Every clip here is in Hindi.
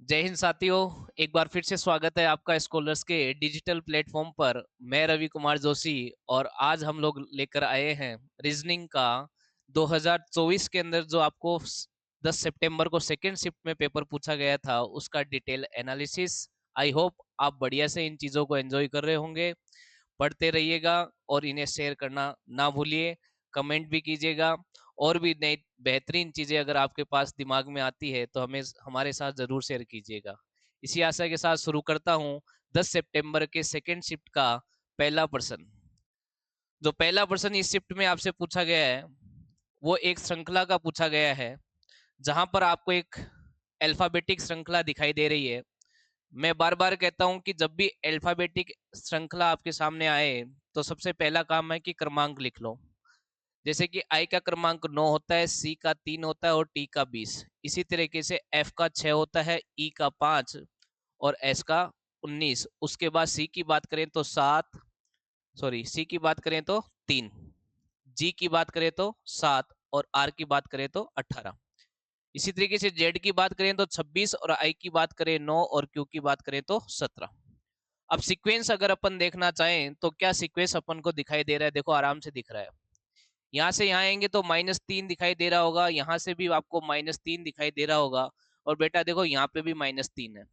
जय हिंद साथियों। एक बार फिर से स्वागत है आपका स्कॉलर्स के डिजिटल प्लेटफॉर्म पर। मैं रवि कुमार जोशी और आज हम लोग लेकर आए हैं रीजनिंग का 2024 के अंदर जो आपको 10 सितंबर को सेकेंड शिफ्ट में पेपर पूछा गया था उसका डिटेल एनालिसिस। आई होप आप बढ़िया से इन चीज़ों को एंजॉय कर रहे होंगे। पढ़ते रहिएगा और इन्हें शेयर करना ना भूलिए, कमेंट भी कीजिएगा और भी नई बेहतरीन चीजें अगर आपके पास दिमाग में आती है तो हमें हमारे साथ जरूर शेयर कीजिएगा। इसी आशा के साथ शुरू करता हूँ 10 सितंबर के सेकेंड शिफ्ट का पहला प्रश्न। जो पहला प्रश्न इस शिफ्ट में आपसे पूछा गया है वो एक श्रृंखला का पूछा गया है, जहां पर आपको एक अल्फाबेटिक श्रृंखला दिखाई दे रही है। मैं बार बार कहता हूं कि जब भी अल्फाबेटिक श्रृंखला आपके सामने आए तो सबसे पहला काम है कि क्रमांक लिख लो। जैसे कि आई का क्रमांक 9 होता है, सी का 3 होता है और टी का 20। इसी तरीके से एफ का 6 होता है, ई का 5 और एस का 19। उसके बाद सी की बात करें तो 7, सॉरी सी की बात करें तो 3, जी की बात करें तो 7 और आर की बात करें तो 18। इसी तरीके से जेड की बात करें तो 26 और आई की बात करें 9 और क्यू की बात करें तो 17। अब सीक्वेंस अगर अपन देखना चाहें तो क्या सीक्वेंस अपन को दिखाई दे रहा है? देखो आराम से दिख रहा है। यहाँ से यहाँ आएंगे तो -3 दिखाई दे रहा होगा, यहाँ से भी आपको -3 दिखाई दे रहा होगा और बेटा देखो यहाँ पे भी -3 है,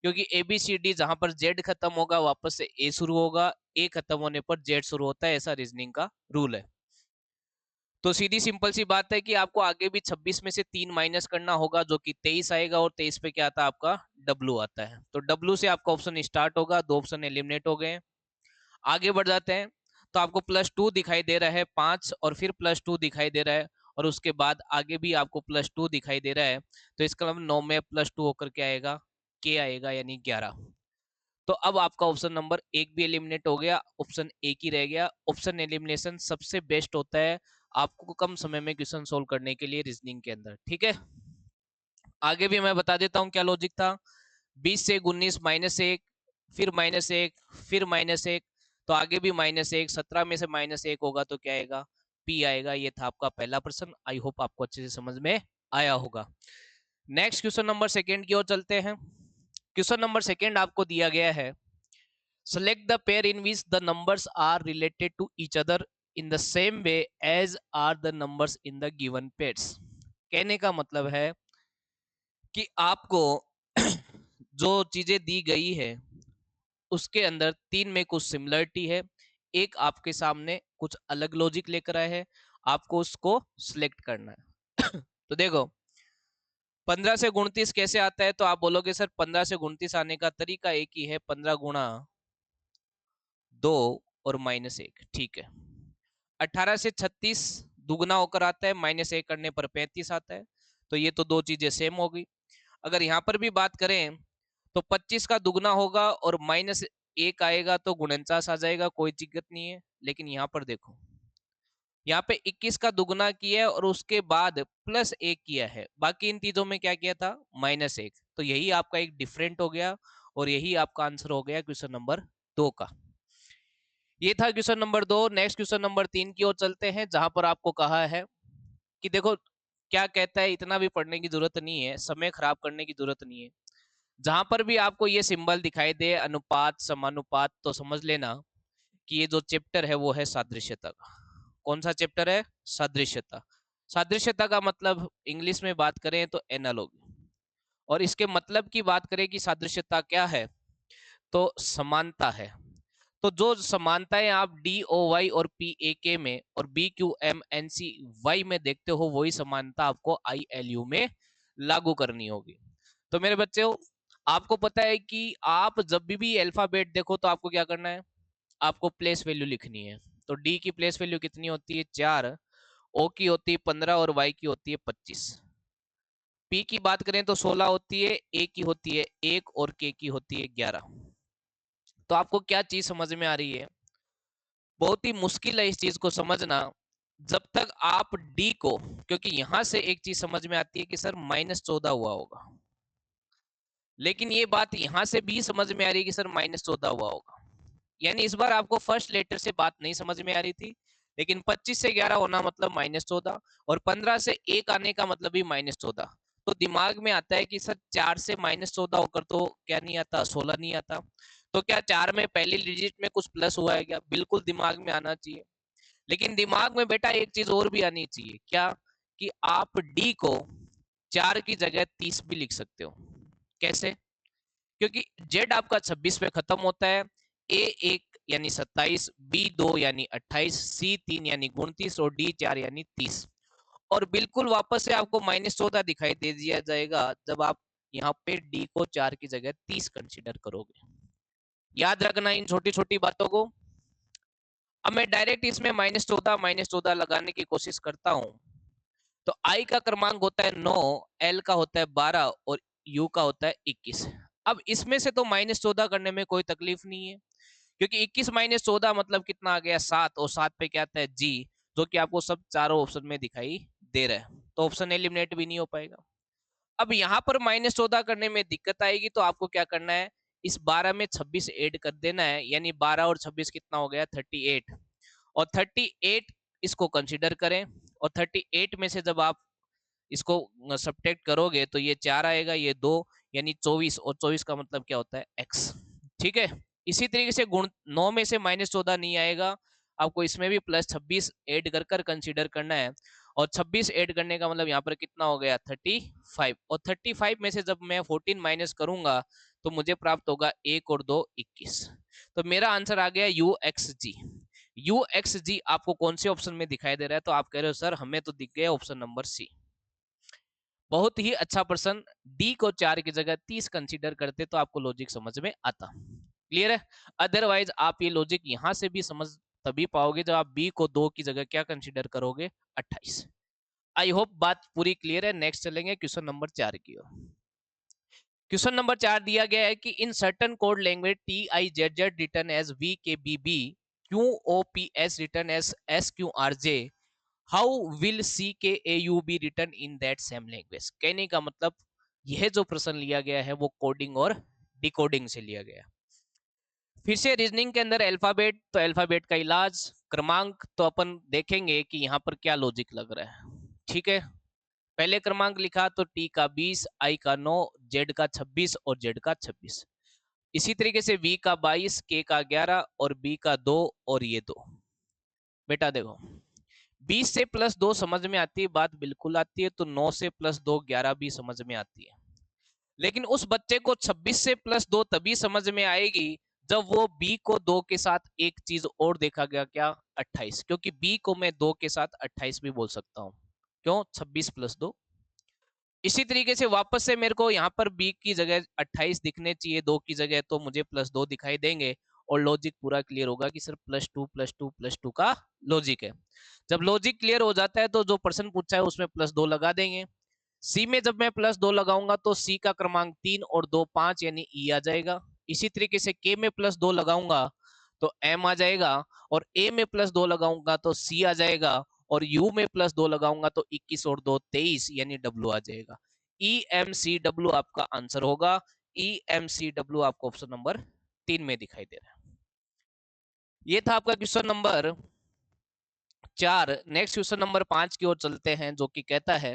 क्योंकि ए बी सी डी जहां पर जेड खत्म होगा वापस से ए शुरू होगा, ए खत्म होने पर जेड शुरू होता है। ऐसा रीजनिंग का रूल है। तो सीधी सिंपल सी बात है कि आपको आगे भी 26 में से 3 माइनस करना होगा जो कि 23 आएगा और 23 पे क्या आता है आपका डब्लू आता है। तो डब्लू से आपका ऑप्शन स्टार्ट होगा, 2 ऑप्शन एलिमिनेट हो गए। आगे बढ़ जाते हैं तो आपको +2 दिखाई दे रहा है, 5 और फिर +2 दिखाई दे रहा है और उसके बाद आगे भी आपको +2 दिखाई दे रहा है। तो इसका मतलब 9 में +2 होकर के आएगा के आएगा यानी 11। तो अब आपका ऑप्शन नंबर 1 भी एलिमिनेट हो गया, ऑप्शन एक ही रह गया। ऑप्शन एलिमिनेशन सबसे बेस्ट होता है आपको कम समय में क्वेश्चन सोल्व करने के लिए रीजनिंग के अंदर। ठीक है, आगे भी मैं बता देता हूँ क्या लॉजिक था। 20 से 19 -1, फिर -1, फिर -1, तो आगे भी -1, 17 में से -1 होगा तो क्या आएगा? पी आएगा। ये था आपका पहला प्रश्न। आई होप आपको अच्छे से समझ में आया होगा। नेक्स्ट क्वेश्चन नंबर सेकंड की ओर चलते हैं। क्वेश्चन नंबर सेकंड आपको दिया गया है, select the pair in which the numbers are related to each other in the same way as are the numbers in the given pairs. कहने का मतलब है कि आपको जो चीजें दी गई है उसके अंदर 3 में कुछ सिमिलरिटी है, एक आपके सामने कुछ अलग लॉजिक लेकर आए हैं, आपको उसको सिलेक्ट करना है। तो देखो 15 से 29 कैसे आता है? तो आप बोलोगे सर 15 से 29 आने का तरीका एक ही है, 15 गुणा 2 और -1। ठीक है। 18 से 36 दुगना होकर आता है, -1 करने पर 35 आता है। तो ये तो दो चीजें सेम हो गई। अगर यहाँ पर भी बात करें तो 25 का दुगना होगा और -1 आएगा तो गुणनचास आ जाएगा, कोई दिक्कत नहीं है। लेकिन यहाँ पर देखो, यहाँ पे 21 का दुगना किया है और उसके बाद +1 किया है, बाकी इन चीजों में क्या किया था? -1। तो यही आपका एक डिफरेंट हो गया और यही आपका आंसर हो गया क्वेश्चन नंबर 2 का। ये था question number 2। Next question number 3 की ओर चलते हैं, जहां पर आपको कहा है कि देखो क्या कहता है, इतना भी पढ़ने की जरूरत नहीं है, समय खराब करने की जरूरत नहीं है। जहां पर भी आपको ये सिंबल दिखाई दे अनुपात समानुपात, तो समझ लेना कि ये जो चैप्टर है वो है सादृश्यता का। कौन सा चैप्टर है? सादृश्यता। सादृश्यता का मतलब इंग्लिश में बात करें तो एनालॉजी, और इसके मतलब की बात करें कि सादृश्यता क्या है तो समानता है। तो जो समानताएं आप डी ओ वाई और पी ए के में और B Q M N C Y में देखते हो, वही समानता आपको आई एल यू में लागू करनी होगी। तो मेरे बच्चों, आपको पता है कि आप जब भी अल्फाबेट देखो तो आपको क्या करना है? आपको प्लेस वैल्यू लिखनी है। तो डी की प्लेस वैल्यू कितनी होती है? 4, ओ की होती है 15 और वाई की होती है 25। पी की बात करें तो 16 होती है, ए की होती है 1 और के की होती है 11। तो आपको क्या चीज समझ में आ रही है? बहुत ही मुश्किल है इस चीज को समझना जब तक आप डी को, क्योंकि यहां से एक चीज समझ में आती है कि सर -14 हुआ होगा, लेकिन ये बात यहां से भी समझ में आ रही है कि सर -14 हुआ होगा। यानी इस बार आपको फर्स्ट लेटर से बात नहीं समझ में आ रही थी, लेकिन 25 से 11 होना मतलब -14 और 15 से 1 आने का मतलब भी -14। तो दिमाग में आता है कि सर 4 से -14 होकर तो क्या नहीं आता, 16 नहीं आता। तो क्या 4 में पहली डिजिट में कुछ प्लस हुआ है क्या? बिल्कुल दिमाग में आना चाहिए। लेकिन दिमाग में बेटा एक चीज और भी आनी चाहिए, क्या? कि आप डी को 4 की जगह 30 भी लिख सकते हो। कैसे? क्योंकि जेड आपका 26 पे खत्म होता है, ए 1 यानी 27, बी 2 यानी 28, सी 3 यानी 29 और डी 4 यानी 30। और बिल्कुल वापस से आपको -14 दिखाई दे दिया जाएगा जब आप यहाँ पे डी को 4 की जगह 30 कंसीडर करोगे। याद रखना इन छोटी छोटी बातों को। अब मैं डायरेक्ट इसमें -14 लगाने की कोशिश करता हूँ। तो आई का क्रमांक होता है 9, एल का होता है 12 और यू का होता है 21। अब इसमें से तो -14 करने में कोई तकलीफ नहीं है, क्योंकि 21 -14 मतलब कितना आ गया, 7, और 7 पे क्या आता है, जी, जो कि आपको सब चारों ऑप्शन में दिखाई दे रहा है। तो ऑप्शन एलिमिनेट भी नहीं हो पाएगा। अब यहाँ पर -14 करने में दिक्कत आएगी, तो आपको क्या करना है, इस 12 में 26 ऐड कर देना है, यानी 12 और 26 कितना हो गया, 38। और 38 इसको कंसिडर करें, और 38 में से जब आप इसको सब्ट्रैक्ट करोगे तो ये 4 आएगा, ये 2, यानी 24, और 24 का मतलब क्या होता है, x। ठीक है। इसी तरीके से गुण 9 में से -14 नहीं आएगा, आपको इसमें भी +26 ऐड कर कर कंसीडर करना है। और 26 ऐड करने का मतलब यहाँ पर कितना हो गया, 35। और 35 में से जब मैं 14 माइनस करूंगा तो मुझे प्राप्त होगा 1 और 2 21। तो मेरा आंसर आ गया U X G. U X G आपको कौन से ऑप्शन में दिखाई दे रहा है? तो आप कह रहे हो सर हमें तो दिख गया ऑप्शन नंबर सी। बहुत ही अच्छा प्रश्न। डी को 4 की जगह 30 कंसीडर करते तो आपको लॉजिक समझ में आता। क्लियर है? अदरवाइज आप ये लॉजिक यहां से भी समझ तभी पाओगे जब आप बी को 2 की जगह क्या कंसीडर करोगे, 28। आई होप बात पूरी क्लियर है। नेक्स्ट चलेंगे क्वेश्चन नंबर 4 की ओर। क्वेश्चन नंबर 4 दिया गया है कि in certain code language T I Z Z return as V K B B, Q O P S return as S Q R J, how will C K A U B return in that same language. कहने का मतलब यह जो प्रश्न लिया गया है वो कोडिंग और डिकोडिंग से लिया गया है। फिर से रीजनिंग के अंदर अल्फाबेट, तो अल्फाबेट का इलाज, क्रमांक तो अपन देखेंगे कि यहाँ पर क्या लॉजिक लग रहा है। ठीक है। पहले क्रमांक लिखा तो टी का 20, आई का 9, जेड का 26 और जेड का 26। इसी तरीके से वी का 22, के का 11 और बी का 2 और ये 2। बेटा देखो, 20 से +2 समझ में आती है, बात बिल्कुल आती है। तो 9 से +2 11 भी समझ में आती है। लेकिन उस बच्चे को 26 से +2 तभी समझ में आएगी जब वो बी को 2 के साथ एक चीज और देखा गया, क्या, 28। क्योंकि बी को मैं 2 के साथ 28 भी बोल सकता हूँ। क्यों, 26 + 2। इसी तरीके से वापस से मेरे को यहाँ पर बी की जगह 28 दिखने चाहिए 2 की जगह, तो मुझे +2 दिखाई देंगे और लॉजिक पूरा क्लियर होगा कि सर +2 +2 +2 का लॉजिक है। जब लॉजिक क्लियर हो जाता है तो जो प्रश्न पूछा है उसमें +2 लगा देंगे। सी में जब मैं +2 लगाऊंगा तो सी का क्रमांक 3 और 2 5 यानी ई आ जाएगा। इसी तरीके से के में +2 लगाऊंगा तो एम आ जाएगा, और ए में +2 लगाऊंगा तो सी आ जाएगा, और यू में +2 लगाऊंगा तो 21 और 2 23 यानी डब्ल्यू आ जाएगा। ई एम सी डब्ल्यू आपका आंसर होगा। ई एम सी डब्ल्यू आपको ऑप्शन नंबर 3 में दिखाई दे रहा है। ये था आपका question number 4। Next question number 5 की ओर चलते हैं, जो कि कहता है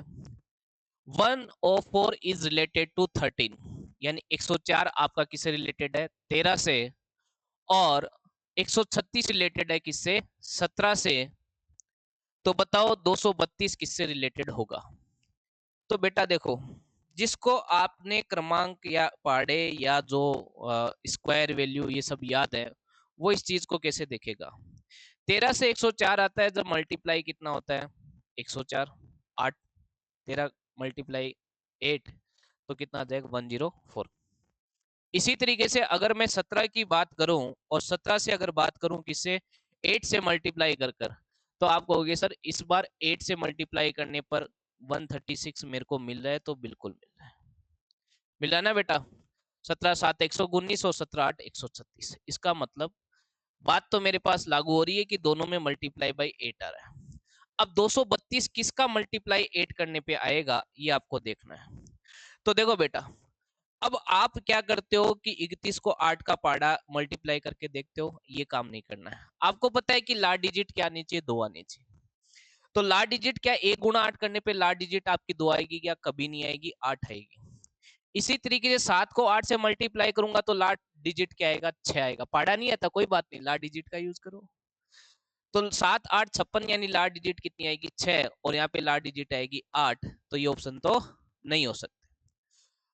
104 इज रिलेटेड टू 13, यानी 104 आपका किससे रिलेटेड है, 13 से, और 136 रिलेटेड है किससे, 17 से। तो बताओ 232 किससे रिलेटेड होगा। तो बेटा देखो, जिसको आपने क्रमांक या पढ़े या जो स्क्वायर वैल्यू ये सब याद है, वो इस चीज को कैसे देखेगा। 13 से 104 आता है जब मल्टीप्लाई कितना होता है, 104, 8, 13 मल्टीप्लाई 8 तो कितना आ जाएगा, 104। इसी तरीके से अगर मैं 17 की बात करूं और 17 से अगर बात करूं किससे, 8 से मल्टीप्लाई कर कर, तो आप कहोगे सर इस बार 8 से मल्टीप्लाई करने पर 136 मेरे को मिल रहा है, तो बिल्कुल मिल रहा है। मिल रहा है ना बेटा। 17 7 119 और 17 8 136। इसका मतलब बात तो मेरे पास लागू हो रही है कि दोनों में मल्टीप्लाई बाई 8 आ रहा है। अब 232 किसका मल्टीप्लाई 8 करने पे आएगा, ये आपको देखना है। तो देखो बेटा, अब आप क्या करते हो कि 31 को 8 का पाड़ा मल्टीप्लाई करके देखते हो, ये काम नहीं करना है। आपको पता है कि लास्ट डिजिट क्या आनी चाहिए, 2 आनी चाहिए। तो लास्ट डिजिट क्या 1 गुणा 8 करने पे लास्ट डिजिट आपकी 2 आएगी क्या? कभी नहीं आएगी, 8 आएगी। इसी तरीके से 7 को 8 से मल्टीप्लाई करूंगा तो लास्ट डिजिट क्या आएगा? 6 आएगा। पढ़ा नहीं आता कोई बात नहीं, लास्ट डिजिट का यूज करो। तो 7 8 56 यानी लास्ट डिजिट कितनी आएगी? 6, और यहाँ पे लास्ट डिजिट आएगी 8। तो ये ऑप्शन तो नहीं हो सकता।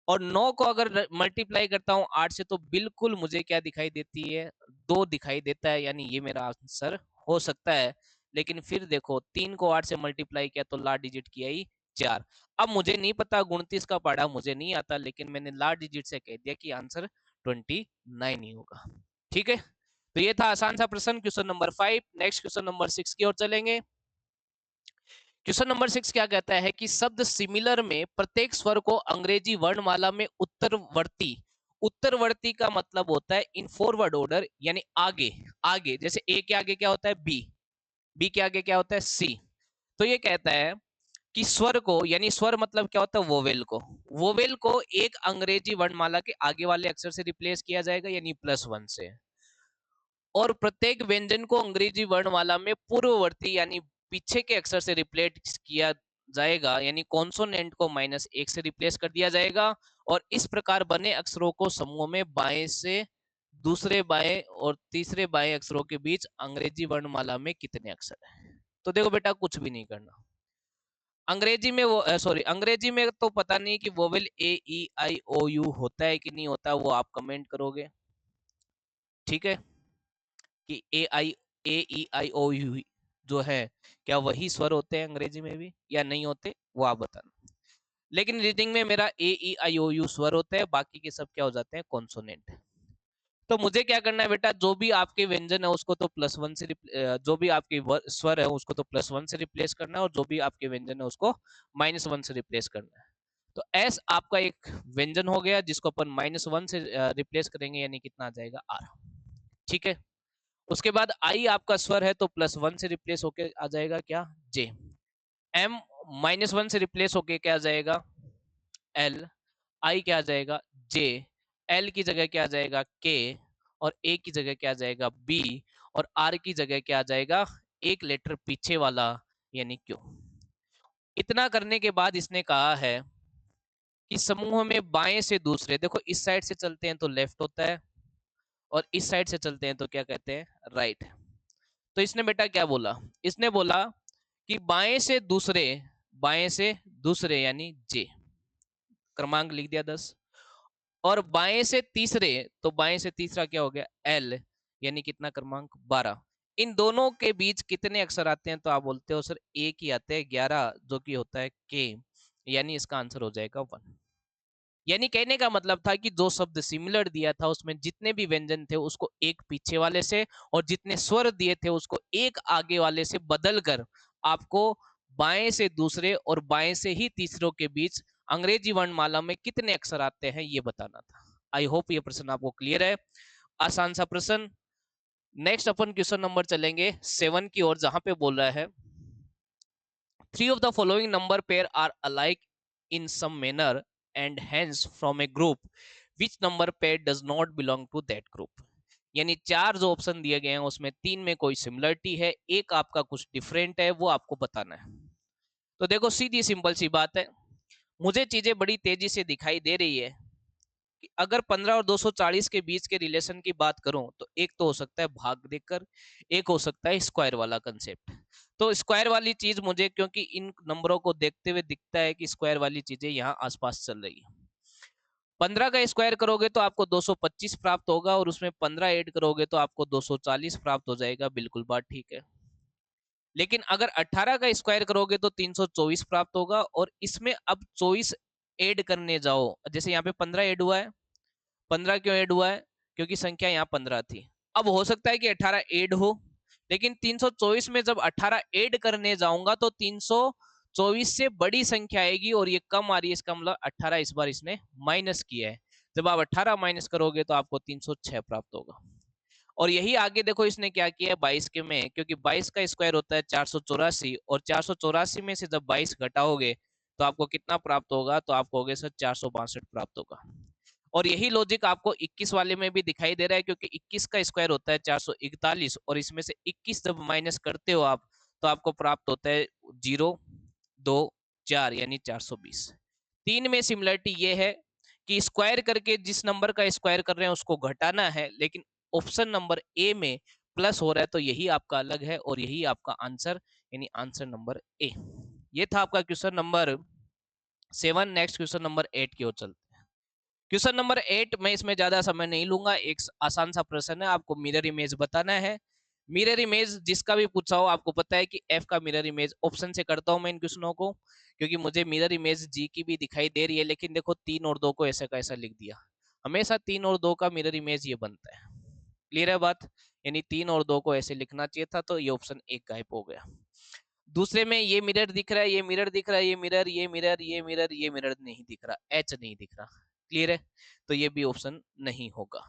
और 9 को अगर मल्टीप्लाई करता हूँ 8 से तो बिल्कुल मुझे क्या दिखाई देती है? 2 दिखाई देता है, यानी ये मेरा आंसर हो सकता है। लेकिन फिर देखो 3 को 8 से मल्टीप्लाई किया तो लास्ट डिजिट की आई 4। अब मुझे नहीं पता, 29 का पढ़ा मुझे नहीं आता, लेकिन मैंने लास्ट डिजिट से कह दिया कि आंसर 29 ही होगा। ठीक है, तो ये था आसान सा प्रश्न, question number 5। Next question number 6 की ओर चलेंगे। क्वेश्चन नंबर 6 क्या कहता है कि शब्द सिमिलर में प्रत्येक स्वर को अंग्रेजी वर्णमाला में उत्तरवर्ती, उत्तरवर्ती का मतलब होता है इन फॉरवर्ड ऑर्डर, यानी आगे आगे। जैसे ए के आगे क्या होता है? बी, बी के आगे क्या होता है? सी। तो ये कहता है कि स्वर को, यानी स्वर मतलब क्या होता है? वोवेल को, वोवेल को एक अंग्रेजी वर्णमाला के आगे वाले अक्षर से रिप्लेस किया जाएगा, यानी +1 से। और प्रत्येक व्यंजन को अंग्रेजी वर्णमाला में पूर्ववर्ती यानी पीछे के अक्षर से रिप्लेस किया जाएगा, यानी कॉन्सोनेंट को -1 से रिप्लेस कर दिया जाएगा। और इस प्रकार बने अक्षरों को समूह में बाएं से दूसरे बाएं और तीसरे बाएं अक्षरों के बीच अंग्रेजी वर्णमाला में कितने अक्षर हैं? तो देखो बेटा, कुछ भी नहीं करना। अंग्रेजी में वो सॉरी, अंग्रेजी में तो पता नहीं कि vowel A E I O U होता है कि नहीं होता, वो आप कमेंट करोगे। ठीक है, कि A E I O U जो है क्या वही स्वर होते हैं अंग्रेजी में भी या नहीं होते, वो आप बताना। लेकिन रीडिंग में मेरा A E I O U स्वर होता है, बाकी के सब क्या हो जाते हैं? कॉन्सोनेंट। तो मुझे क्या करना है बेटा, जो भी आपके व्यंजन है उसको तो +1 से जो भी आपके स्वर है उसको तो +1 से रिप्लेस करना है, और जो भी आपके व्यंजन है उसको -1 से रिप्लेस करना है। तो एस आपका एक व्यंजन हो गया जिसको अपन -1 से रिप्लेस करेंगे, यानी कितना आ जाएगा? आर। ठीक है, उसके बाद आई आपका स्वर है तो +1 से रिप्लेस होके आ जाएगा क्या? जे। एम -1 से रिप्लेस होके क्या आ जाएगा? एल। आई क्या आ जाएगा? जे। एल की जगह क्या आ जाएगा? के। और ए की जगह क्या आ जाएगा? बी। और आर की जगह क्या आ जाएगा? एक लेटर पीछे वाला, यानी क्यू। इतना करने के बाद इसने कहा है कि समूह में बाएं से दूसरे, देखो इस साइड से चलते हैं तो लेफ्ट होता है, और इस साइड से चलते हैं तो क्या कहते हैं? राइट। तो इसने बेटा क्या बोला? इसने बोला कि बाएं से दूसरे, बाएं से दूसरे यानी जे, क्रमांक लिख दिया 10। और बाएं से तीसरे, तो बाएं से तीसरा क्या हो गया? एल, यानी कितना? क्रमांक 12। इन दोनों के बीच कितने अक्षर आते हैं? तो आप बोलते हो सर एक ही आते हैं, 11, जो कि होता है के, यानी इसका आंसर हो जाएगा 1। यानी कहने का मतलब था कि जो शब्द सिमिलर दिया था उसमें जितने भी व्यंजन थे उसको एक पीछे वाले से, और जितने स्वर दिए थे उसको एक आगे वाले से बदल कर आपको बाएं से दूसरे और बाएं से ही तीसरों के बीच अंग्रेजी वर्णमाला में कितने अक्षर आते हैं ये बताना था। आई होप ये प्रश्न आपको क्लियर है, आसान सा प्रश्न। नेक्स्ट अपन क्वेश्चन नंबर चलेंगे 7 की ओर, जहां पे बोल रहा है 3 of the following number pair are alike in some manner and hence from a group which number pair does not belong to that group। यानी 4 जो ऑप्शन दिए गए हैं उसमें 3 में कोई सिमिलरिटी है, एक आपका कुछ डिफरेंट है, वो आपको बताना है। तो देखो सीधी सिंपल सी बात है, मुझे चीजें बड़ी तेजी से दिखाई दे रही है कि अगर 15 और 240 के बीच के रिलेशन की बात करूं तो एक तो हो सकता है भाग देकर, एक हो सकता है स्क्वायर वाला कंसेप्ट। तो स्क्वायर वाली चीज मुझे, क्योंकि इन नंबरों को देखते हुए दिखता है कि स्क्वायर वाली चीजें यहाँ आसपास चल रही है। 15 का स्क्वायर करोगे तो आपको 225 प्राप्त होगा, और उसमें 15 ऐड करोगे तो आपको 240 प्राप्त हो जाएगा, बिल्कुल बात ठीक है। लेकिन अगर 18 का स्क्वायर करोगे तो 324 प्राप्त होगा, और इसमें अब 24 ऐड करने जाओ, जैसे यहाँ पे 15 ऐड हुआ है, 15 क्यों ऐड हुआ है? क्योंकि संख्या यहाँ 15 थी। अब हो सकता है कि 18 ऐड हो, लेकिन 324 में जब 18 ऐड करने जाऊंगा तो 324 से बड़ी संख्या आएगी, और ये कम आ रही है, इसका मतलब 18 इस बार इसने माइनस किया है। जब आप 18 माइनस करोगे तो आपको 306 प्राप्त होगा। और यही आगे देखो इसने क्या किया है 22 के में, क्योंकि 22 का स्क्वायर होता है 484, और 484 में से जब 22 घटाओगे तो आपको कितना प्राप्त होगा? तो आपको होगा सर 462 प्राप्त होगा। और यही लॉजिक आपको 21 वाले में भी दिखाई दे रहा है, क्योंकि 21 का स्क्वायर होता है 441, और इसमें से 21 जब माइनस करते हो आप तो आपको प्राप्त होता है 0, 2, 4 यानी 420। 3 में सिमिलरिटी ये है कि स्क्वायर करके जिस नंबर का स्क्वायर कर रहे हैं उसको घटाना है, लेकिन ऑप्शन नंबर ए में प्लस हो रहा है तो यही आपका अलग है और यही आपका आंसर यानी आंसर नंबर ए। ये था आपका question number 7। Next question number 8 की ओर चलते हैं। क्वेश्चन नंबर 8 में इसमें ज्यादा समय नहीं लूंगा, एक आसान सा प्रश्न है, आपको मिरर इमेज बताना है। मिरर इमेज जिसका भी पूछा हो आपको पता है कि एफ का मिरर इमेज ऑप्शन से करता हूं मैं इन क्वेश्चनों को, क्योंकि मुझे मिरर इमेज जी की भी दिखाई दे रही है, लेकिन देखो 3 और 2 को ऐसा का ऐसा लिख दिया। हमेशा 3 और 2 का मिरर इमेज ये बनता है। क्लियर है बात? यानी 3 और 2 को ऐसे लिखना चाहिए था, तो ये ऑप्शन एक गायब हो गया। दूसरे में ये मिरर दिख रहा है, ये मिरर दिख रहा है, ये मिरर, ये मिरर, ये मिरर, ये मिरर नहीं दिख रहा, एच नहीं दिख रहा। क्लियर है? तो ये भी ऑप्शन नहीं होगा।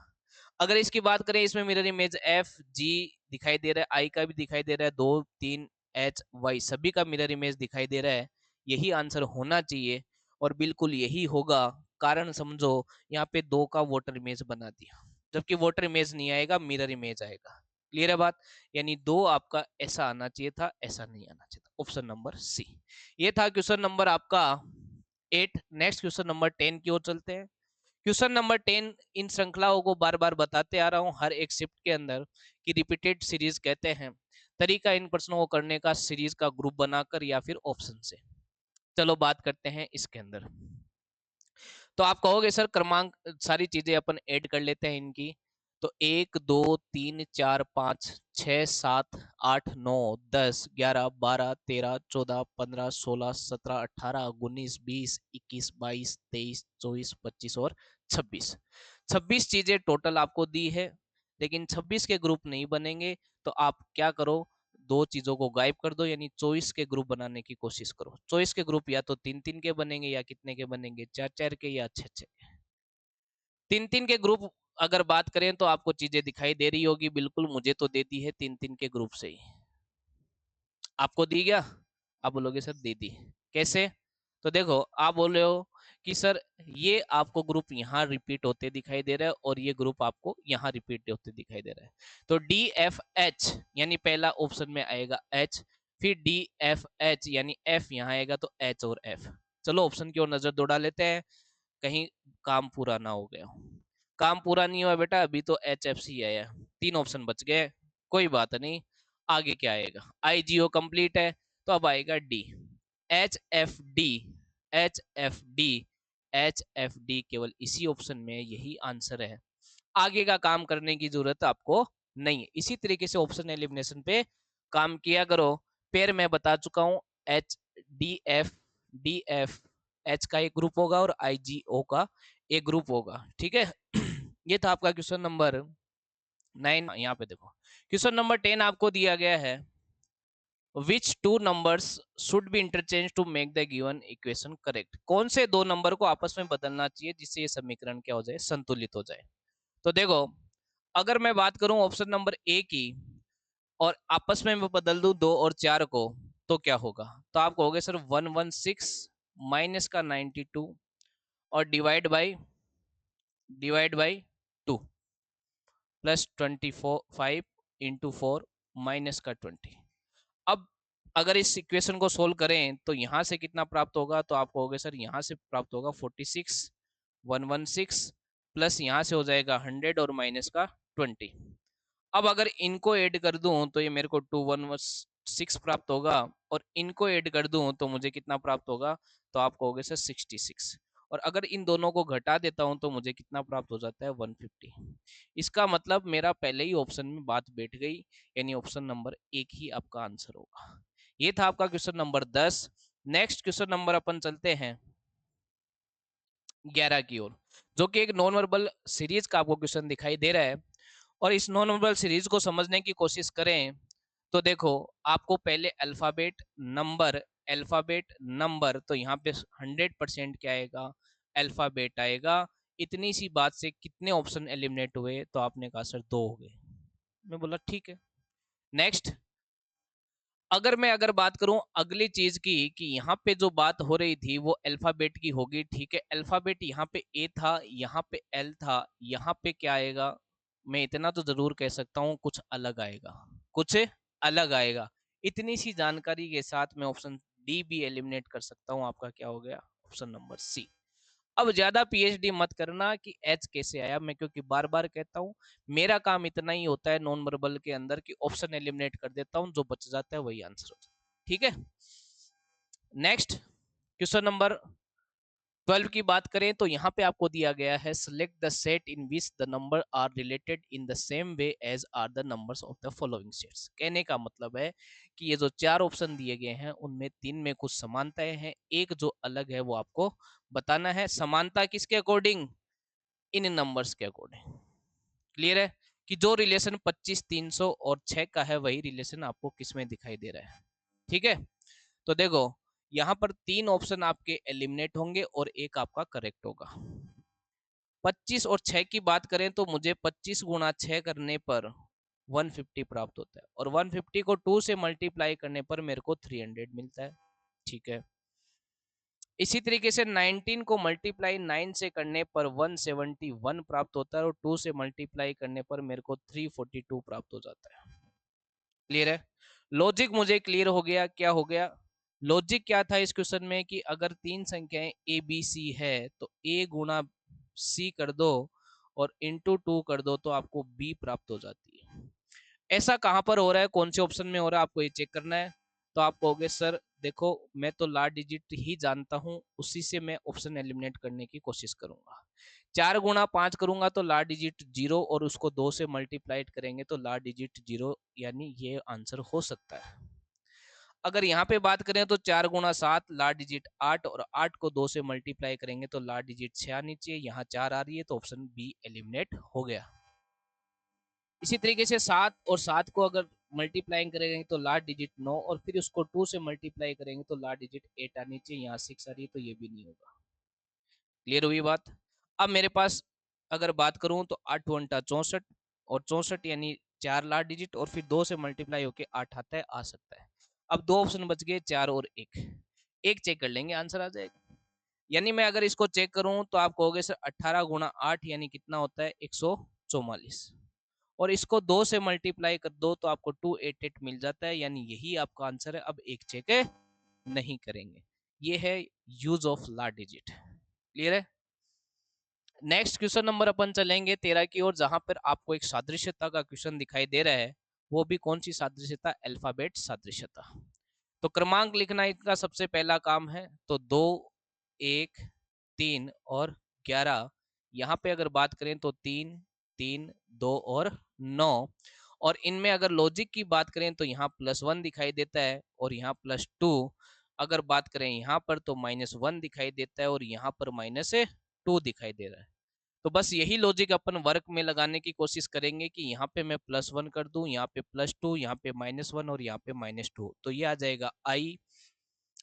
अगर इसकी बात करें, इसमें मिरर इमेज एफ जी दिखाई दे रहा है, आई का भी दिखाई दे रहा है, 2 3 एच वाई सभी का मिरर इमेज दिखाई दे रहा है, यही आंसर होना चाहिए और बिल्कुल यही होगा। कारण समझो, यहाँ पे 2 का वाटर इमेज बना दिया, जबकि वाटर इमेज नहीं आएगा, मिरर इमेज आएगा। क्लियर है बात? यानी 2 आपका ऐसा आना चाहिए था, ऐसा नहीं आना चाहिए था, ऑप्शन नंबर सी। ये था क्वेश्चन नंबर आपका 8। नेक्स्ट क्वेश्चन नंबर 10 की ओर चलते हैं। क्वेश्चन नंबर 10 इन श्रृंखलाओं को बार बार बताते आ रहा हूं हर एक शिफ्ट के अंदर कि रिपीटेड सीरीज कहते हैं। तरीका इन प्रश्नों को करने का सीरीज का ग्रुप बनाकर या फिर ऑप्शन से। चलो बात करते हैं इसके अंदर। तो आप कहोगे सर क्रमांक सारी चीजें अपन ऐड कर लेते हैं इनकी, तो 1 2 3 4 5 6 7 8 9 10 11 12 13 14 15 16 17 18 19 20 21 22 23 24 25 और 26। 26 चीजें टोटल आपको दी है, लेकिन 26 के ग्रुप नहीं बनेंगे, तो आप क्या करो, 2 चीजों को गायब कर दो, यानी 24 के ग्रुप बनाने की कोशिश करो। 24 के ग्रुप या तो 3 3 के बनेंगे, या कितने के बनेंगे, 4 4 के या 6 6 के। 3 3 के ग्रुप अगर बात करें तो आपको चीजें दिखाई दे रही होगी, बिल्कुल मुझे तो दे दी है 3 3 के ग्रुप से ही। आपको दी क्या? आप बोलोगे सर दे दी। कैसे? तो देखो, आप बोल रहे हो कि सर ये आपको ग्रुप यहाँ रिपीट होते दिखाई दे रहा है और ये ग्रुप आपको यहाँ रिपीट होते दिखाई दे रहा है, तो डी एफ एच यानी पहला ऑप्शन में आएगा एच, फिर डी एफ एच यानी एफ यहाँ आएगा, तो एच और एफ। चलो ऑप्शन की ओर नजर दौड़ा लेते हैं, कहीं काम पूरा ना हो गया हो। काम पूरा नहीं हुआ बेटा, अभी तो एच एफ सी आया, 3 ऑप्शन बच गए, कोई बात नहीं। आगे क्या आएगा, आई जी ओ कंप्लीट है, तो अब आएगा D, H F D, H F D, H F D, केवल इसी ऑप्शन में यही आंसर है। आगे का काम करने की जरूरत आपको नहीं है। इसी तरीके से ऑप्शन एलिमिनेशन पे काम किया करो। पेयर मैं बता चुका हूं, एच डी एफ एच का एक ग्रुप होगा और आई जी ओ का एक ग्रुप होगा, ठीक है। ये था आपका क्वेश्चन नंबर 9। यहाँ पे देखो, क्वेश्चन नंबर 10 आपको दिया गया है, which two numbers should be interchanged to make the given equation correct। कौन से दो नंबर को आपस में बदलना चाहिए जिससे ये समीकरण क्या हो जाए, संतुलित हो जाए। तो देखो, अगर मैं बात करूं ऑप्शन नंबर ए की और आपस में मैं बदल दूं 2 और 4 को, तो क्या होगा, तो आप कहोगे सर 116 माइनस का 92 और divide by 2 plus 25 into 4 minus का 20। अब अगर इस इक्वेशन को सोल्व करें तो यहां से कितना प्राप्त होगा, तो आप कहोगे सर यहां से प्राप्त होगा 46 116 प्लस यहां से हो जाएगा 100 और माइनस का 20। अब अगर इनको ऐड कर दूं तो ये मेरे को 216 प्राप्त होगा, और इनको ऐड कर दूं तो मुझे कितना प्राप्त होगा, तो आप कहोगे सर 66। और अगर इन दोनों को घटा देता हूं तो मुझे कितना प्राप्त हो जाता है, 150। इसका मतलब मेरा पहले ही ऑप्शन में बात बैठ गई, यानी ऑप्शन नंबर एक ही आपका आंसर होगा। ये था आपका question number 10। Next question number अपन चलते हैं 11 की ओर, जो कि एक नॉन वर्बल सीरीज का आपको क्वेश्चन दिखाई दे रहा है। और इस नॉन वर्बल सीरीज को समझने की कोशिश करें तो देखो, आपको पहले अल्फाबेट नंबर, तो यहाँ पे 100% क्या आएगा, अल्फाबेट आएगा। इतनी सी बात से कितने ऑप्शन एलिमिनेट हुए, तो आपने कहा सर 2 हो गए। मैं बोला ठीक है। नेक्स्ट, अगर बात करूं अगली चीज की, कि यहाँ पे जो बात हो रही थी वो अल्फाबेट की होगी, ठीक है। अल्फाबेट यहाँ पे ए था, यहाँ पे एल था, यहाँ पे क्या आएगा, मैं इतना तो जरूर कह सकता हूँ कुछ अलग आएगा, कुछ अलग आएगा। इतनी सी जानकारी के साथ मैं ऑप्शन डी भी एलिमिनेट कर सकता हूँ। आपका क्या हो गया? Option number C. अब ज्यादा पीएचडी मत करना कि एच कैसे आया, मैं क्योंकि बार बार कहता हूँ मेरा काम इतना ही होता है नॉन वर्बल के अंदर कि ऑप्शन एलिमिनेट कर देता हूँ, जो बच जाता है वही आंसर हो जाता है। ठीक है, नेक्स्ट क्वेश्चन नंबर 12 की बात करें तो यहाँ पे आपको दिया गया है select the set in which the number are related in the same way as are the numbers of the following sets. कहने का मतलब है कि ये जो चार ऑप्शन दिए गए हैं उनमें तीन में कुछ समानताएं हैं, एक जो अलग है वो आपको बताना है। समानता किसके अकॉर्डिंग? इन नंबर्स के अकॉर्डिंग। क्लियर है कि जो रिलेशन 25, 300 और 6 का है वही रिलेशन आपको किसमें दिखाई दे रहा है। ठीक है, तो देखो यहाँ पर तीन ऑप्शन आपके एलिमिनेट होंगे और एक आपका करेक्ट होगा। 25 और 6 की बात करें तो मुझे 25 गुणा 6 करने पर 150 प्राप्त होता है और 150 को 2 से मल्टीप्लाई करने पर मेरे को 300 मिलता है। ठीक है, इसी तरीके से 19 को मल्टीप्लाई 9 से करने पर 171 प्राप्त होता है और 2 से मल्टीप्लाई करने पर मेरे को 342 प्राप्त हो जाता है। क्लियर है, लॉजिक मुझे क्लियर हो गया। क्या हो गया लॉजिक? क्या था इस क्वेश्चन में कि अगर तीन संख्याएं ए बी सी है तो ए गुणा सी कर दो और इंटू 2 कर दो तो आपको बी प्राप्त हो जाती है। ऐसा कहां पर हो रहा है, कौन से ऑप्शन में हो रहा है, आपको ये चेक करना है। तो आप कहोगे सर देखो मैं तो लास्ट डिजिट ही जानता हूं, उसी से मैं ऑप्शन एलिमिनेट करने की कोशिश करूंगा। 4 गुणा 5 करूंगा तो लास्ट डिजिट 0 और उसको 2 से मल्टीप्लाइड करेंगे तो लास्ट डिजिट 0, यानी ये आंसर हो सकता है। अगर यहाँ पे बात करें तो 4 गुणा 7 लास्ट डिजिट 8 और 8 को 2 से मल्टीप्लाई करेंगे तो लास्ट डिजिट 6 आनी चाहिए, यहाँ 4 आ रही है तो ऑप्शन बी एलिमिनेट हो गया। इसी तरीके से 7 और 7 को अगर मल्टीप्लाई करेंगे तो लास्ट डिजिट 9 और फिर उसको 2 से मल्टीप्लाई करेंगे तो लास्ट डिजिट 8 आनी चाहिए, यहाँ 6 आ रही है तो ये भी नहीं होगा। क्लियर हुई बात? अब मेरे पास अगर बात करूं तो 8 घंटा 64 और 64 यानी 4 लास्ट डिजिट और फिर 2 से मल्टीप्लाई होके 8 आता है, आ सकता है। अब दो ऑप्शन बच गए, 4 और 1। एक चेक कर लेंगे, आंसर आ जाएगा। यानी मैं अगर इसको चेक करूं तो आप कहोगे सर 18 गुणा 8 यानी कितना होता है 144 और इसको 2 से मल्टीप्लाई कर दो तो आपको 288 मिल जाता है, यानी यही आपका आंसर है। अब एक चेक नहीं करेंगे, ये है use of last digit. Clear है? नेक्स्ट क्वेश्चन नंबर अपन चलेंगे 13 की ओर, जहां पर आपको एक सादृश्यता का क्वेश्चन दिखाई दे रहा है। वो भी कौन सी सादृश्यता? अल्फाबेट सादृश्यता। तो क्रमांक लिखना इनका सबसे पहला काम है। तो 2, 1, 3 और 11। यहाँ पे अगर बात करें तो 3, 3, 2 और 9। और इनमें अगर लॉजिक की बात करें तो यहाँ +1 दिखाई देता है और यहाँ +2। अगर बात करें यहाँ पर तो -1 दिखाई देता है और यहाँ पर -2 दिखाई दे रहा है। तो बस यही लॉजिक अपन वर्क में लगाने की कोशिश करेंगे कि यहाँ पे मैं +1 कर दूं, यहाँ पे +2, यहाँ पे -1 और यहाँ पे -2, तो ये आ जाएगा आई,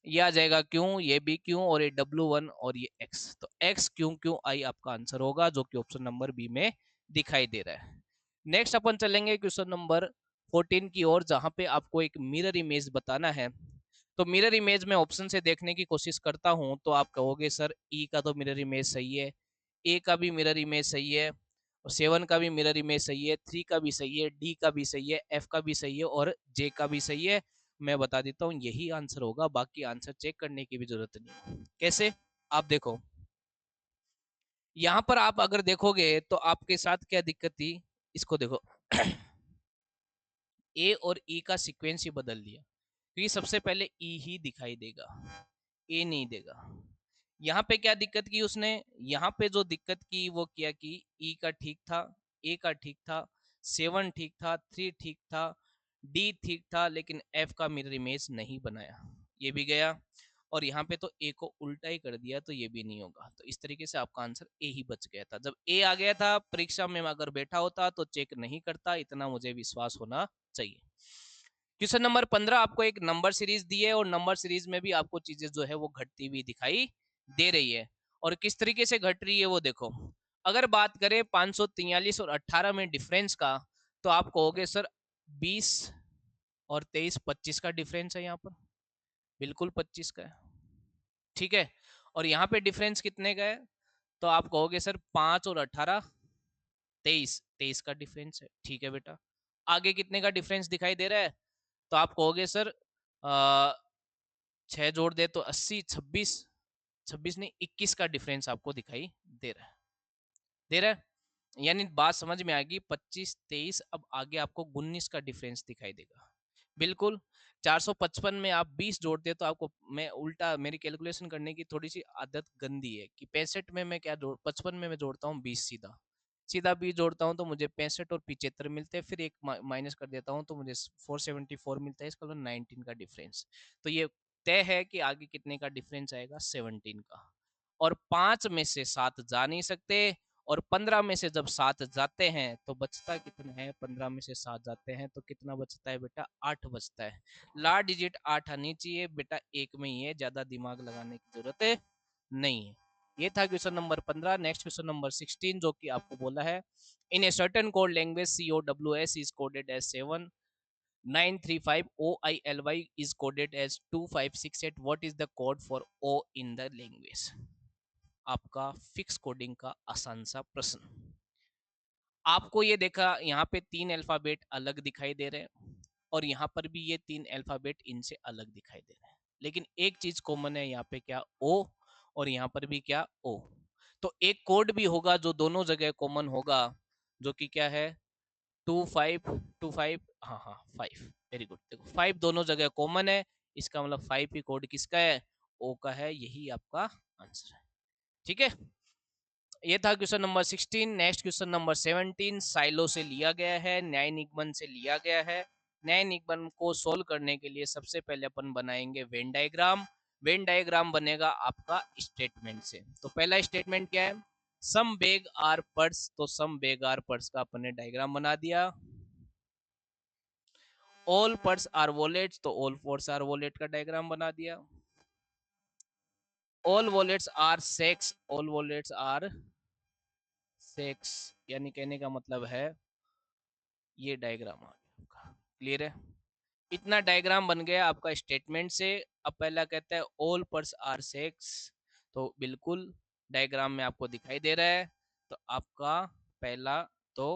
ये आ जाएगा क्यों, ये भी क्यों और ये W1 और ये X। तो X क्यों क्यों आई आपका आंसर होगा, जो कि ऑप्शन नंबर बी में दिखाई दे रहा है। नेक्स्ट अपन चलेंगे क्वेश्चन नंबर 14 की ओर, जहां पे आपको एक मिरर इमेज बताना है। तो मिरर इमेज में ऑप्शन से देखने की कोशिश करता हूं तो आप कहोगे सर ई का तो मिरर इमेज सही है, ए का भी मिरर इमेज सही है और 7 का भी मिरर इमेज सही है, 3 का भी सही है, डी का भी सही है, एफ का भी सही है और जे का भी सही है। मैं बता देता हूँ यही आंसर होगा, बाकी आंसर चेक करने की भी जरूरत नहीं। कैसे? आप देखो यहाँ पर, आप अगर देखोगे तो आपके साथ क्या दिक्कत थी, इसको देखो ए और ई का सीक्वेंस ही बदल दिया, क्योंकि सबसे पहले ई ही दिखाई देगा, ए नहीं देगा। यहाँ पे क्या दिक्कत की उसने, यहाँ पे जो दिक्कत की वो किया कि ई का ठीक था, ए का ठीक था, 7 ठीक था, 3 ठीक था, डी ठीक था, लेकिन एफ का मिरर इमेज नहीं बनाया, ये भी गया। और यहाँ पे तो ए को उल्टा ही कर दिया तो ये भी नहीं होगा। तो इस तरीके से आपका आंसर ए ही बच गया था। जब ए आ गया था परीक्षा में अगर बैठा होता तो चेक नहीं करता, इतना मुझे विश्वास होना चाहिए। क्वेश्चन नंबर 15 आपको एक नंबर सीरीज दी है और नंबर सीरीज में भी आपको चीजें जो है वो घटती हुई दिखाई दे रही है। और किस तरीके से घट रही है वो देखो। अगर बात करें 543 और 18 में डिफरेंस का, तो आप कहोगे सर 20 और 23, 25 का डिफरेंस है यहाँ पर, बिल्कुल 25 का है। ठीक है, और यहाँ पे डिफरेंस कितने का है, तो आप कहोगे सर 5 और 18 23, 23 का डिफरेंस है। ठीक है बेटा, आगे कितने का डिफरेंस दिखाई दे रहा है, तो आप कहोगे सर 6 जोड़ दे तो 80, 26, 26 नहीं 21 का डिफरेंस आपको दिखाई दे रहा है, दे रहा है। यानी बात समझ में आएगी, 25, 23, अब आगे आपको 19 का डिफरेंस दिखाई देगा। बिल्कुल 455 में आप 20 जोड़ते हैं तो आपको, मैं उल्टा, मेरी कैलकुलेशन करने की थोड़ी सी आदत गंदी है कि 65 में मैं क्या जोड़ 55 में मैं जोड़ता हूँ 20 सीधा, सीधा 20 जोड़ता हूँ तो मुझे 65 और 75 मिलते हैं, फिर एक माइनस कर देता हूँ तो मुझे 474 मिलता है, इसका मतलब 19 का डिफरेंस। तो ये तय है कि आगे कितने का डिफरेंस आएगा, 17 का। और 5 में से 7 जा नहीं सकते, और 15 में से जब 7 जाते हैं तो बचता कितना है, 15 में से 7 जाते हैं तो कितना बचता है बेटा, 8 बचता है। लास्ट डिजिट 8 आनी चाहिए बेटा, एक में ही है, ज्यादा दिमाग लगाने की जरूरत नहीं है। ये था question number 15। Next question number 16 जो कि आपको बोला है, in a certain code language COWS is coded as 7935, OILY is coded as 2568, what is the code for O in the language? आपका फिक्स कोडिंग का आसान सा प्रश्न। आपको ये देखा यहाँ पे 3 अल्फाबेट अलग दिखाई दे रहे हैं, और यहाँ पर भी ये 3 अल्फाबेट इनसे अलग दिखाई दे रहे हैं, लेकिन एक चीज कॉमन है, यहाँ पे क्या, O, और यहाँ पर भी क्या, O। तो एक कोड भी होगा जो दोनों जगह कॉमन होगा, जो कि क्या है, 2525, हाँ हाँ 5, वेरी गुड। देखो 5 दोनों जगह कॉमन है, इसका मतलब 5 ही कोड किसका है, O का है, यही आपका आंसर है। ठीक है, ये था question number 16। Next question number 17 silo से लिया गया है, न्याय निगमन से लिया गया है। न्याय निगमन को सोल्व करने के लिए सबसे पहले अपन बनाएंगे वेन डायग्राम। वेन डायग्राम बनेगा आपका स्टेटमेंट से। तो पहला स्टेटमेंट क्या है, सम बैग आर पर्स, तो सम बैग आर पर्स का अपन ने डायग्राम बना दिया। ऑल पर्स आर वॉलेट्स, तो ऑल पर्स आर वॉलेट का डायग्राम बना दिया। All wallets are sacks, all wallets are sacks, यानी कहने का मतलब है ये डायग्राम आ गया। क्लियर है, इतना डायग्राम बन गया आपका स्टेटमेंट से। अब पहला कहता है ऑल पर्स आर सेक्स, तो बिल्कुल डायग्राम में आपको दिखाई दे रहा है, तो आपका पहला तो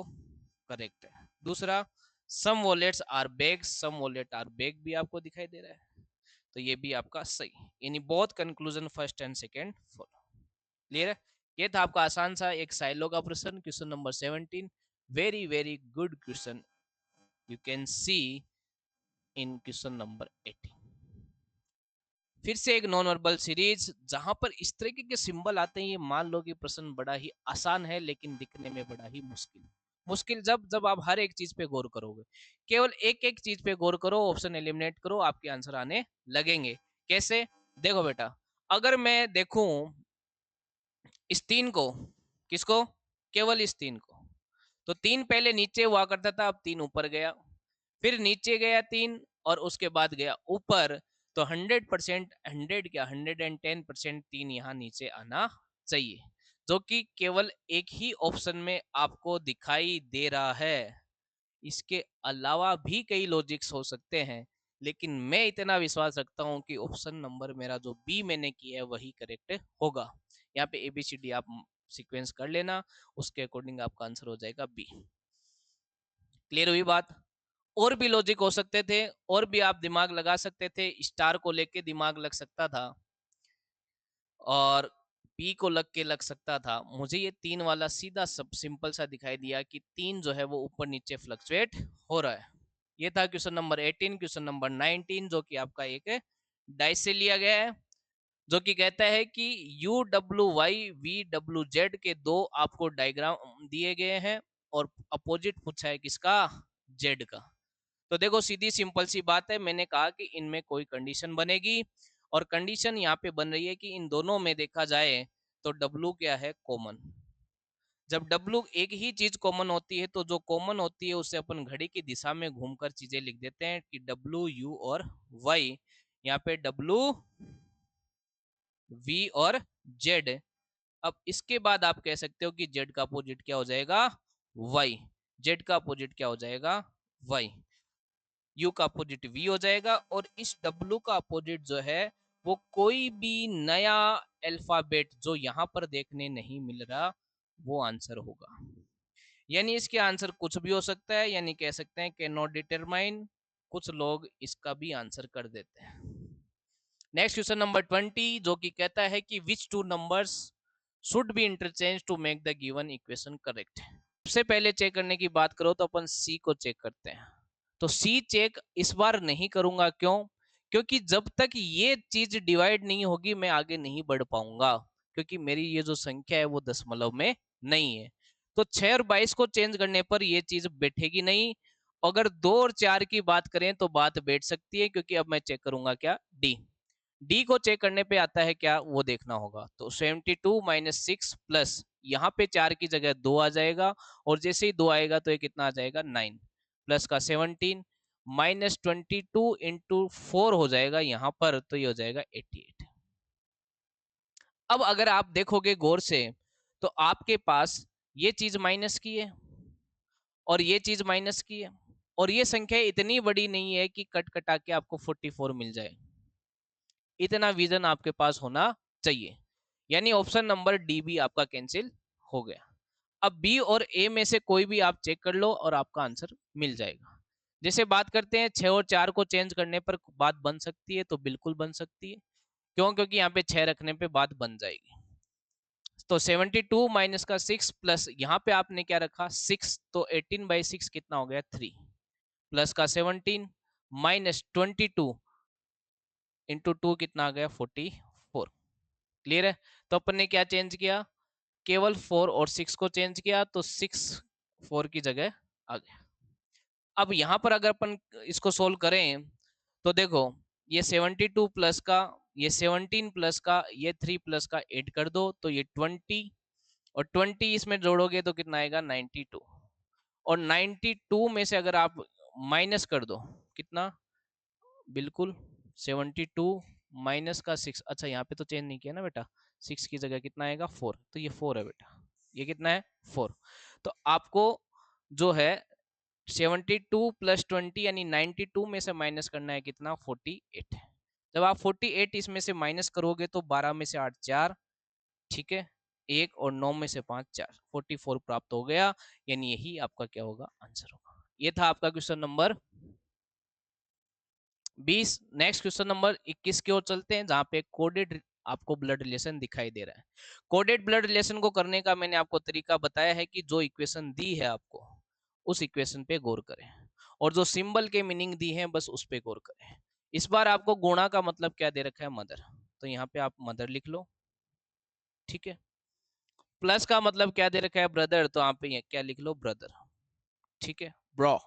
करेक्ट है। दूसरा some wallets are bags, some wallet are bag भी आपको दिखाई दे रहा है, तो ये भी आपका सही, यानी both conclusion first and second follow. Clear है, ये था आपका आसान सा एक साइलो का प्रश्न, question number 17। Very very good question you can see in question number 18। फिर से एक नॉन वर्बल सीरीज, जहां पर इस तरीके के सिंबल आते हैं, ये मान लो कि प्रश्न बड़ा ही आसान है लेकिन दिखने में बड़ा ही मुश्किल। मुश्किल जब जब आप हर एक चीज पे गौर करोगे, केवल एक एक चीज पे गौर करो, ऑप्शन एलिमिनेट करो, आपके आंसर आने लगेंगे। कैसे, देखो बेटा, अगर मैं देखूं इस 3 को, किसको, केवल इस 3 को, तो 3 पहले नीचे हुआ करता था, अब 3 ऊपर गया, फिर नीचे गया 3, और उसके बाद गया ऊपर, तो 100%, 100 क्या, 110% 3 यहाँ नीचे आना चाहिए, जो कि केवल एक ही ऑप्शन में आपको दिखाई दे रहा है। इसके अलावा भी कई लॉजिक्स हो सकते हैं, लेकिन मैं इतना विश्वास रखता हूं कि ऑप्शन नंबर मेरा जो बी मैंने किया है वही करेक्ट होगा। यहाँ पे ABCD आप सीक्वेंस कर लेना, उसके अकॉर्डिंग आपका आंसर हो जाएगा बी। क्लियर हुई बात, और भी लॉजिक हो सकते थे, और भी आप दिमाग लगा सकते थे, स्टार को लेके दिमाग लग सकता था, और पी को लग के लग सकता था। मुझे ये 3 वाला सीधा सब सिंपल सा दिखाई दिया कि 3 जो है वो ऊपर नीचे फ्लक्चुएट हो रहा है। ये था क्वेश्चन नंबर 18। क्वेश्चन नंबर 19 जो कि आपका एक डाइस से लिया गया है, जो कि कहता है कि UWY VWZ के दो आपको डायग्राम दिए गए हैं, और अपोजिट पूछा है किसका, जेड का। तो देखो सीधी सिंपल सी बात है, मैंने कहा कि इनमें कोई कंडीशन बनेगी, और कंडीशन यहाँ पे बन रही है कि इन दोनों में देखा जाए तो W क्या है, कॉमन। जब W एक ही चीज कॉमन होती है, तो जो कॉमन होती है उससे अपन घड़ी की दिशा में घूमकर चीजें लिख देते हैं कि W U और Y। यहाँ पे W V और Z। अब इसके बाद आप कह सकते हो कि Z का अपोजिट क्या हो जाएगा, Y। Z का अपोजिट क्या हो जाएगा, Y। U का अपोजिट V हो जाएगा, और इस W का अपोजिट जो है वो कोई भी नया अल्फाबेट जो यहाँ पर देखने नहीं मिल रहा, वो आंसर होगा। यानी इसके आंसर कुछ भी हो सकता है, यानी कह सकते हैं कैन नॉट डिटरमाइन कुछ लोग इसका भी आंसर कर देते हैं। नेक्स्ट क्वेश्चन नंबर 20 जो कि कहता है कि which two numbers should be interchange to make the given equation correct. सबसे पहले चेक करने की बात करो तो अपन सी को चेक करते हैं। तो सी चेक इस बार नहीं करूंगा, क्यों? क्योंकि जब तक ये चीज डिवाइड नहीं होगी मैं आगे नहीं बढ़ पाऊंगा, क्योंकि मेरी ये जो संख्या है वो दशमलव में नहीं है। तो 6 और 22 को चेंज करने पर ये चीज बैठेगी नहीं। अगर 2 और 4 की बात करें तो बात बैठ सकती है, क्योंकि अब मैं चेक करूंगा क्या, डी। डी को चेक करने पे आता है क्या, वो देखना होगा। तो 72 माइनस 6 प्लस यहाँ पे 4 की जगह 2 आ जाएगा, और जैसे ही 2 आएगा तो ये कितना आ जाएगा, 9 प्लस का 17 माइनस 22 इंटू 4 हो जाएगा यहाँ पर, तो ये हो जाएगा 88। अब अगर आप देखोगे गौर से तो आपके पास ये चीज माइनस की है और ये चीज माइनस की है, और ये संख्या इतनी बड़ी नहीं है कि कट कटा के आपको 44 मिल जाए। इतना विजन आपके पास होना चाहिए, यानी ऑप्शन नंबर डी भी आपका कैंसिल हो गया। अब बी और ए में से कोई भी आप चेक कर लो और आपका आंसर मिल जाएगा। जैसे बात करते हैं 6 और 4 को चेंज करने पर बात बन सकती है, तो बिल्कुल बन सकती है। क्यों? क्योंकि यहाँ पे 6 रखने पे बात बन जाएगी। तो 72 माइनस का 6 प्लस यहाँ पे आपने क्या रखा, 6, तो 18/6 कितना हो गया, 3 प्लस का 17 माइनस 22 इंटू 2 कितना आ गया, 44। क्लियर है? तो अपन ने क्या चेंज किया, केवल 4 और 6 को चेंज किया, तो 6 4 की जगह आ गया। अब यहां पर अगर अपन इसको सोल्व करें तो देखो, ये 72 प्लस का, ये 17 प्लस का, ये 3 प्लस का 8 कर दो तो ये 20, और 20 इसमें जोड़ोगे तो कितना आएगा, 92। और 92 में से अगर आप माइनस कर दो कितना, बिल्कुल 72 माइनस का 6, अच्छा यहाँ पे तो चेंज नहीं किया ना बेटा, 6 की जगह कितना आएगा, 4, तो ये 4 है बेटा, ये कितना है, 4। तो आपको जो है 72 प्लस 20 यानी 92 में से माइनस करना है कितना, 48। जब आप 48 इसमें से माइनस करोगे तो 12 में से 8 4, ठीक है, 1 और 9 में से 5 4, 44 प्राप्त हो गया, यानी यही आपका क्या होगा, आंसर होगा। ये था आपका question number 20। Next question number 21 की ओर चलते हैं, जहां पे कोडेड आपको ब्लड रिलेशन दिखाई दे रहा है। कोडेड ब्लड रिलेशन को करने का मैंने आपको तरीका बताया है कि जो इक्वेशन दी है आपको उस इक्वेशन पे गौर करें, और जो सिंबल के मीनिंग दी है बस उस पे गौर करें। इस बार आपको गुणा का मतलब क्या दे रखा है, मदर, तो यहाँ पे आप मदर लिख लो, ठीक है। प्लस का मतलब क्या दे रखा है, ब्रदर, तो आप पे क्या लिख लो, ब्रदर, ठीक है, ब्रो।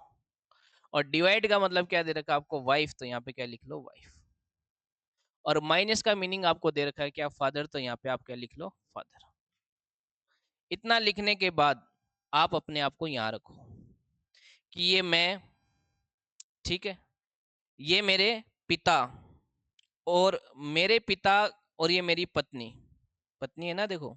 और डिवाइड का मतलब क्या दे रखा है आपको, वाइफ, तो यहाँ पे क्या लिख लो, वाइफ। और माइनस का मीनिंग आपको दे रखा है क्या, फादर, तो यहाँ पे आप क्या लिख लो, फादर। इतना लिखने के बाद आप अपने आप को यहाँ रखो कि ये मैं, ठीक है, ये मेरे पिता, और मेरे पिता, और ये मेरी पत्नी, पत्नी है ना, देखो,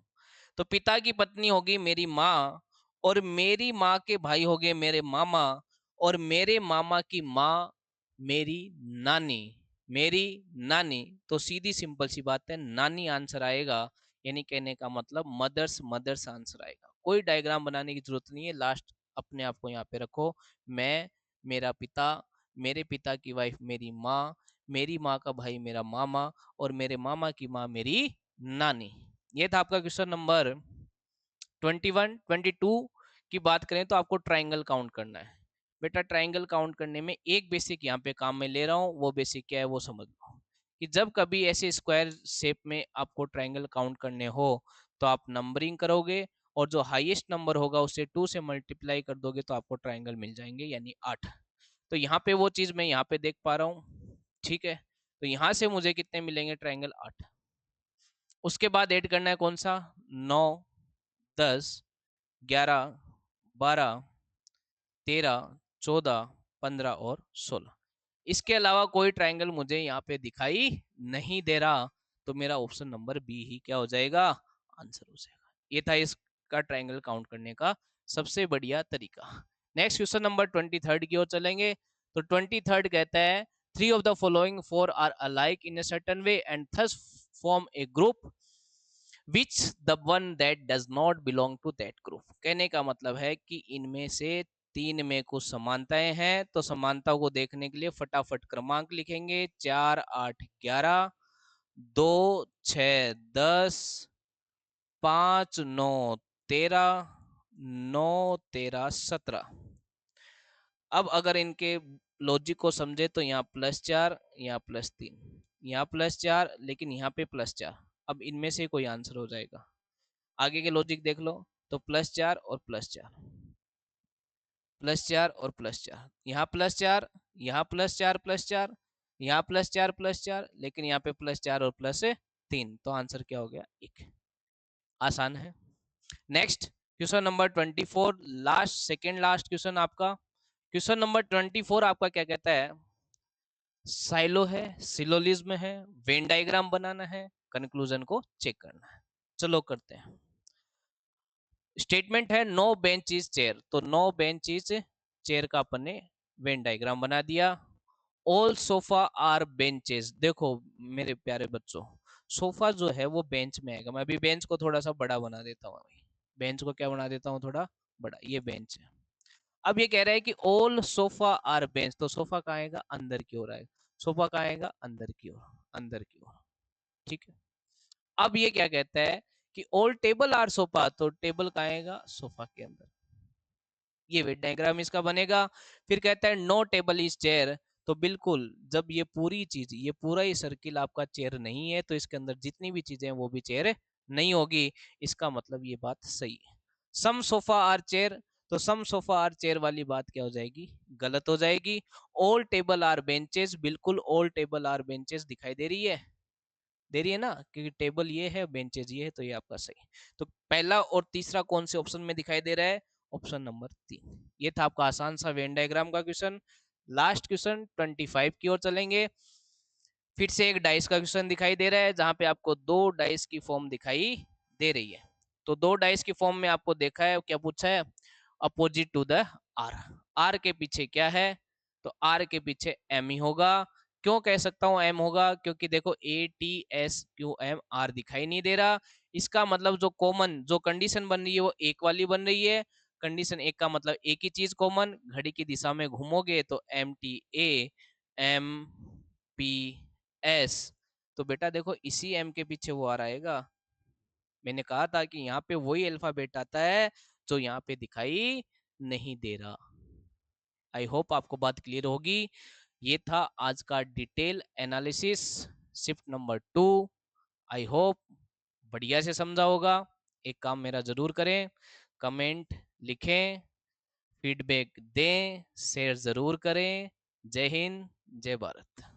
तो पिता की पत्नी होगी मेरी माँ, और मेरी माँ के भाई हो गए मेरे मामा, और मेरे मामा की माँ मेरी नानी, मेरी नानी। तो सीधी सिंपल सी बात है, नानी आंसर आएगा, यानी कहने का मतलब मदर्स, मदर्स आंसर आएगा। कोई डायग्राम बनाने की जरूरत नहीं है, लास्ट अपने आप को यहाँ पे रखो, मैं, मेरा पिता, मेरे पिता की वाइफ मेरी माँ, मेरी माँ का भाई मेरा मामा, और मेरे मामा की माँ मेरी नानी। ये था आपका क्वेश्चन नंबर 21। 22 की बात करें तो आपको ट्राइंगल काउंट करना है। बेटा ट्राइंगल काउंट करने में एक बेसिक यहाँ पे काम में ले रहा हूँ, वो बेसिक क्या है वो समझ लो, कि जब कभी ऐसे स्क्वायर शेप में आपको ट्राइंगल काउंट करने हो तो आप नंबरिंग करोगे, और जो हाईएस्ट नंबर होगा उसे 2 से मल्टीप्लाई कर दोगे तो आपको ट्राइंगल मिल जाएंगे, यानी 8। तो यहाँ पे वो चीज मैं यहाँ पे देख पा रहा हूँ, ठीक है। तो यहाँ से मुझे कितने मिलेंगे, ट्राइंगल 8। उसके बाद ऐड करना है कौन सा, 9, 10, 11, 12, 13, 14, 15 और 16। इसके अलावा कोई ट्राइंगल मुझे यहाँ पे दिखाई नहीं दे रहा, तो मेरा ऑप्शन नंबर बी ही क्या हो जाएगा, आंसर हो जाएगा। ये था इसका ट्राइंगल काउंट करने का सबसे बढ़िया तरीका। नेक्स्ट क्वेश्चन नंबर 23 की ओर चलेंगे। तो 23 कहता है, 3 of the following 4 are alike in a certain way and thus form a group which the one that does not belong to that group। कहने का मतलब है कि इनमें से 3 में कुछ समानताएं हैं, तो समानताओं को देखने के लिए फटाफट क्रमांक लिखेंगे। 4 8 11, 2 6 10, 5 9 13, 9 13 17। अब अगर इनके लॉजिक को समझे तो यहाँ +4, यहाँ +3, यहाँ +4, लेकिन यहाँ पे +4। अब इनमें से कोई आंसर हो जाएगा। आगे के लॉजिक देख लो, तो +4 और +4, +4 और +4, यहाँ +4, यहाँ +4 +4, यहाँ +4 +4, लेकिन यहाँ पे +4 और +3, तो आंसर क्या हो गया? 1। आसान है। Next question number 24, last, second last question आपका। क्वेश्चन नंबर 24 आपका क्या कहता है? साइलो है, सिलोलिज्म है, वेन डायग्राम बनाना है, कंक्लूजन को चेक करना है। चलो करते हैं। स्टेटमेंट है नो बेंच इज चेयर, तो नो बेंच इज चेयर का अपन ने वेन डायग्राम बना दिया। ऑल सोफा आर बेंचेस, देखो मेरे प्यारे बच्चों, सोफा जो है वो बेंच में आएगा। मैं अभी बेंच को थोड़ा सा बड़ा बना देता हूँ। बेंच को क्या बना देता हूँ? थोड़ा बड़ा। ये बेंच है। अब ये कह रहा है कि ऑल सोफा आर बेंच, तो सोफा कहाँ आएगा? अंदर की ओर आएगा। सोफा कहाँ आएगा? अंदर की ओर, अंदर की ओर। ठीक है। अब ये क्या कहता है कि ऑल टेबल आर सोफा, तो टेबल कहाँ आएगा? सोफा के अंदर। ये वेट डायग्राम इसका बनेगा। फिर कहता है नो टेबल इज चेयर, तो बिल्कुल जब ये पूरी चीज, ये पूरा ही सर्किल आपका चेयर नहीं है, तो इसके अंदर जितनी भी चीजें हैं वो भी चेयर नहीं होगी। इसका मतलब ये बात सही है। सम सोफा आर चेयर, तो सम सोफा आर चेयर वाली बात क्या हो जाएगी? गलत हो जाएगी। ऑल टेबल आर बेंचेस, बिल्कुल ऑल टेबल आर बेंचेस दिखाई दे रही है ना, क्योंकि टेबल ये है, बेंचेस ये है, तो ये आपका सही। तो पहला और तीसरा कौन से ऑप्शन में दिखाई दे रहा है? Option number 3। ये था आपका आसान सा वेन डायग्राम का क्वेश्चन। लास्ट क्वेश्चन 25 की ओर चलेंगे। फिर से एक डाइस का क्वेश्चन दिखाई दे रहा है, जहां पे आपको 2 डाइस की फॉर्म दिखाई दे रही है। तो 2 डाइस की फॉर्म में आपको देखा है, क्या पूछा है? Opposite to the R. R के पीछे क्या है? तो आर के पीछे एम ही होगा। क्यों कह सकता हूं एम होगा? क्योंकि देखो ATSQM R दिखाई नहीं दे रहा। इसका मतलब जो कॉमन, जो कंडीशन बन रही है वो एक वाली बन रही है। कंडीशन एक का मतलब एक ही चीज कॉमन, घड़ी की दिशा में घूमोगे तो MTAMPS, तो बेटा देखो इसी एम के पीछे वो आ रहेगा। मैंने कहा था कि यहाँ पे वही अल्फाबेट आता है जो यहाँ पे दिखाई नहीं दे रहा। आई होप आपको बात क्लियर होगी। ये था आज का detail analysis shift number 2। I hope बढ़िया से समझा होगा। एक काम मेरा जरूर करें, कमेंट लिखें, फीडबैक दें, शेयर जरूर करें। जय हिंद, जय भारत।